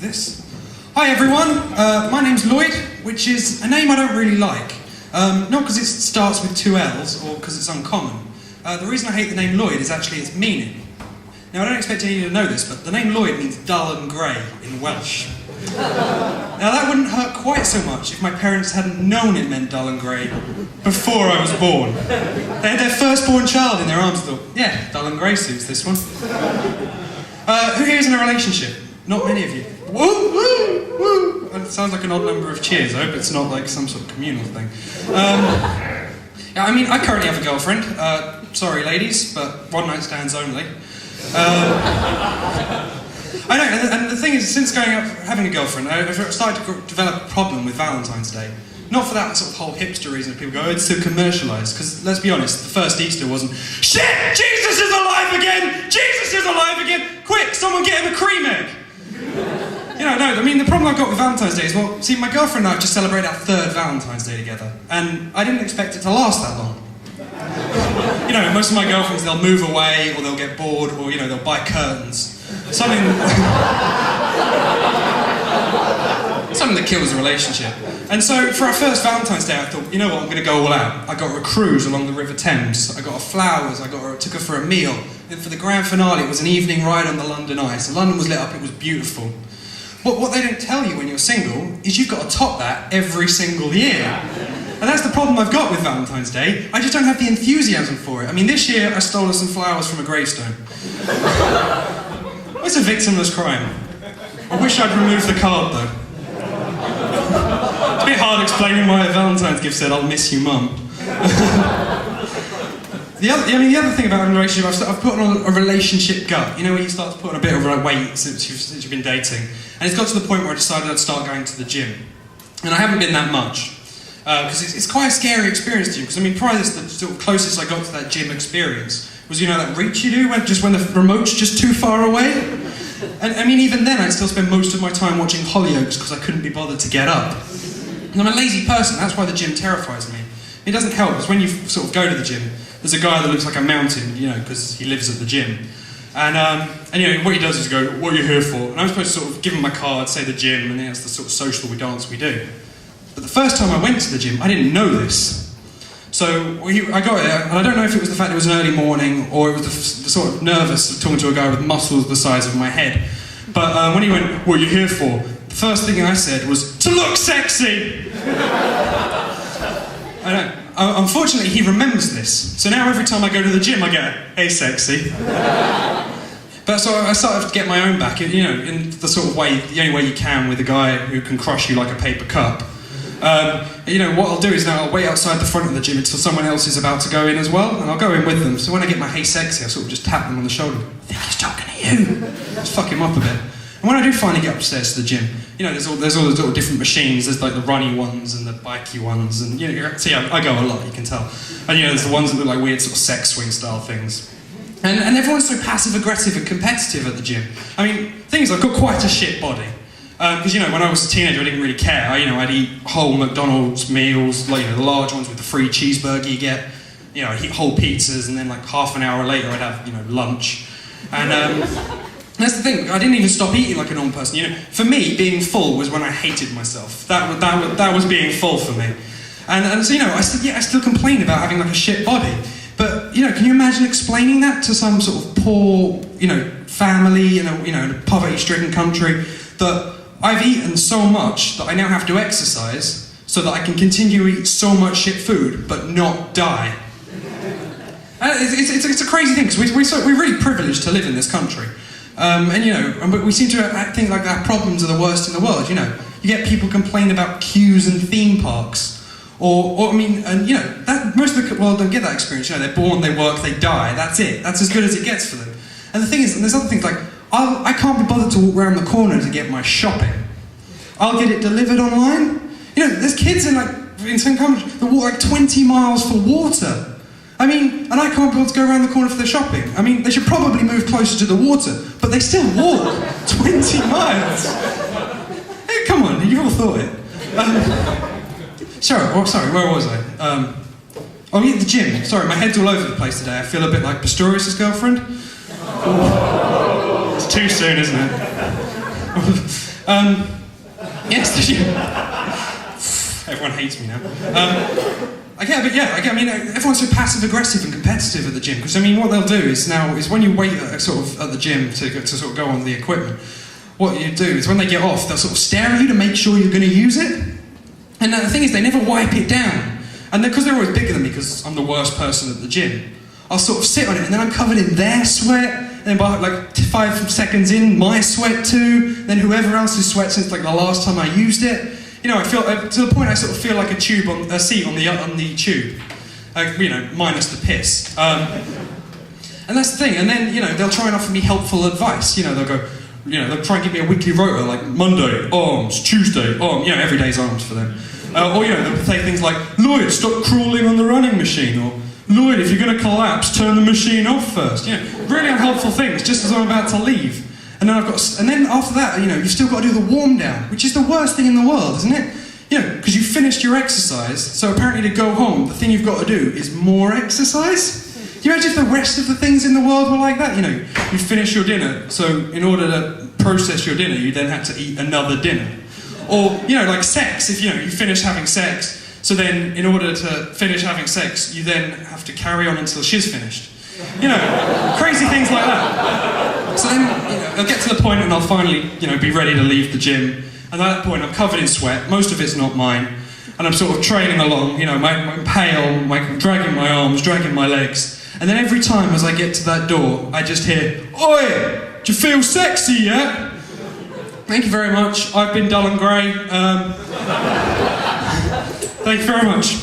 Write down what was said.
this. Hi everyone, my name's Lloyd, which is a name I don't really like. Not because it starts with two L's or because it's uncommon. The reason I hate the name Lloyd is actually its meaning. Now I don't expect any of you to know this, but the name Lloyd means dull and grey in Welsh. Now that wouldn't hurt quite so much if my parents hadn't known it meant dull and grey before I was born. They had their firstborn child in their arms and thought, yeah, dull and grey suits this one. Who here is in a relationship? Not many of you. Woo, woo, woo. It sounds like an odd number of cheers. I hope it's not like some sort of communal thing. Yeah, I mean, I currently have a girlfriend. Sorry, ladies, but one night stands only. I know, and the thing is, since going up having a girlfriend, I've started to develop a problem with Valentine's Day. Not for that sort of whole hipster reason that people go, oh, it's so commercialised. Because let's be honest, the first Easter wasn't, shit, Jesus is alive again! Jesus is alive again! Quick, someone get him a cream egg! You know, no, I mean, the problem I've got with Valentine's Day is, well, see, my girlfriend and I have just celebrated our third Valentine's Day together. And I didn't expect it to last that long. You know, most of my girlfriends, they'll move away, or they'll get bored, or, you know, they'll buy curtains. Something that kills a relationship. And so, for our first Valentine's Day, I thought, you know what, I'm going to go all out. I got her a cruise along the River Thames, I got her flowers, took her for a meal. Then for the grand finale, it was an evening ride on the London Eye. So London was lit up, it was beautiful. But what they don't tell you when you're single is you've got to top that every single year. And that's the problem I've got with Valentine's Day. I just don't have the enthusiasm for it. I mean, this year I stole her some flowers from a gravestone. It's a victimless crime. I wish I'd removed the card, though. It's a bit hard explaining why a Valentine's gift said, I'll miss you, Mum. The other thing about a relationship, I've put on a relationship gut. You know, where you start to put on a bit of like weight since you've been dating. And it's got to the point where I decided I'd start going to the gym. And I haven't been that much. Because it's quite a scary experience to you. Because I mean, prior to this, the sort of closest I got to that gym experience was, you know, that reach you do when the remote's just too far away. And I mean, even then, I'd still spend most of my time watching Hollyoaks because I couldn't be bothered to get up. And I'm a lazy person, that's why the gym terrifies me. It doesn't help, because when you sort of go to the gym, there's a guy that looks like a mountain, you know, because he lives at the gym. And you know, what he does is go, what are you here for? And I'm supposed to sort of give him my card, say the gym, and then it's the sort of social dance we do. But the first time I went to the gym, I didn't know this. So I got there, and I don't know if it was the fact it was an early morning, or it was the sort of nervous of talking to a guy with muscles the size of my head. But when he went, what are you here for? The first thing I said was, to look sexy! I know. Unfortunately, he remembers this. So now every time I go to the gym, I get, hey, sexy. But so I started to get my own back, you know, in the sort of way, the only way you can with a guy who can crush you like a paper cup. You know, what I'll do is now I'll wait outside the front of the gym until someone else is about to go in as well, and I'll go in with them. So when I get my hey sexy, I sort of just tap them on the shoulder. I think he's talking to you. Just fuck him up a bit. And when I do finally get upstairs to the gym, you know, there's all those little different machines. There's like the runny ones and the bikey ones, and you know, see, I go a lot, you can tell. And you know, there's the ones that look like weird sort of sex swing style things. And everyone's so passive aggressive and competitive at the gym. I mean, things I've got quite a shit body. Because you know, when I was a teenager, I didn't really care. I'd eat whole McDonald's meals, like, you know, the large ones with the free cheeseburger you get. You know, I'd eat whole pizzas, and then like half an hour later, I'd have, you know, lunch. And that's the thing. I didn't even stop eating like a normal person. You know, for me, being full was when I hated myself. That was being full for me. And so you know, I still complain about having like a shit body. But you know, can you imagine explaining that to some sort of poor, you know, family in a poverty-stricken country that I've eaten so much that I now have to exercise so that I can continue to eat so much shit food but not die. It's a crazy thing, because we're really privileged to live in this country. And you know, we seem to think like our problems are the worst in the world, you know. You get people complaining about queues and theme parks. Or I mean, and you know, that most of the world don't get that experience. You know, they're born, they work, they die. That's it. That's as good as it gets for them. And the thing is, and there's other things like, I can't be bothered to walk around the corner to get my shopping. I'll get it delivered online. You know, there's kids in some countries that walk like 20 miles for water. I mean, and I can't be able to go around the corner for their shopping. I mean, they should probably move closer to the water, but they still walk 20 miles. Hey, come on, you've all thought it. Sorry, where was I? Oh yeah, the gym. Sorry, my head's all over the place today. I feel a bit like Pistorius' girlfriend. It's too soon, isn't it? Yes, everyone hates me now. I mean, everyone's so passive-aggressive and competitive at the gym, because I mean, what they'll do is when you wait at the gym to sort of go on the equipment, what you do is when they get off, they'll sort of stare at you to make sure you're going to use it. And the thing is, they never wipe it down. And because they're always bigger than me, because I'm the worst person at the gym, I'll sort of sit on it, and then I'm covered in their sweat, and then by like 5 seconds in, my sweat too, then whoever else's sweat since like the last time I used it. You know, I feel, to the point I sort of feel like a seat on the tube. You know, minus the piss. And that's the thing, and then, you know, they'll try and offer me helpful advice. You know, they'll try and give me a weekly rota, like Monday, arms, Tuesday, arms, you know, every day's arms for them. Or, you know, they'll say things like, Lloyd, stop crawling on the running machine, or Lloyd, if you're going to collapse, turn the machine off first. You know, really unhelpful things, just as I'm about to leave. And then after that, you know, you've still got to do the warm down, which is the worst thing in the world, isn't it? You know, because you finished your exercise, so apparently to go home, the thing you've got to do is more exercise. Can you imagine if the rest of the things in the world were like that? You know, you finish your dinner, so in order to process your dinner, you then had to eat another dinner. Or, you know, like sex, if, you know, you finish having sex, so then in order to finish having sex, you then have to carry on until she's finished. You know, crazy things like that. So then, you know, they'll get to the point and I'll finally, you know, be ready to leave the gym. And at that point, I'm covered in sweat. Most of it's not mine. And I'm sort of training along, you know, I'm pale, dragging my arms, dragging my legs. And then every time as I get to that door, I just hear, "Oi, do you feel sexy yet?" Thank you very much. I've been dull and grey. Thank you very much.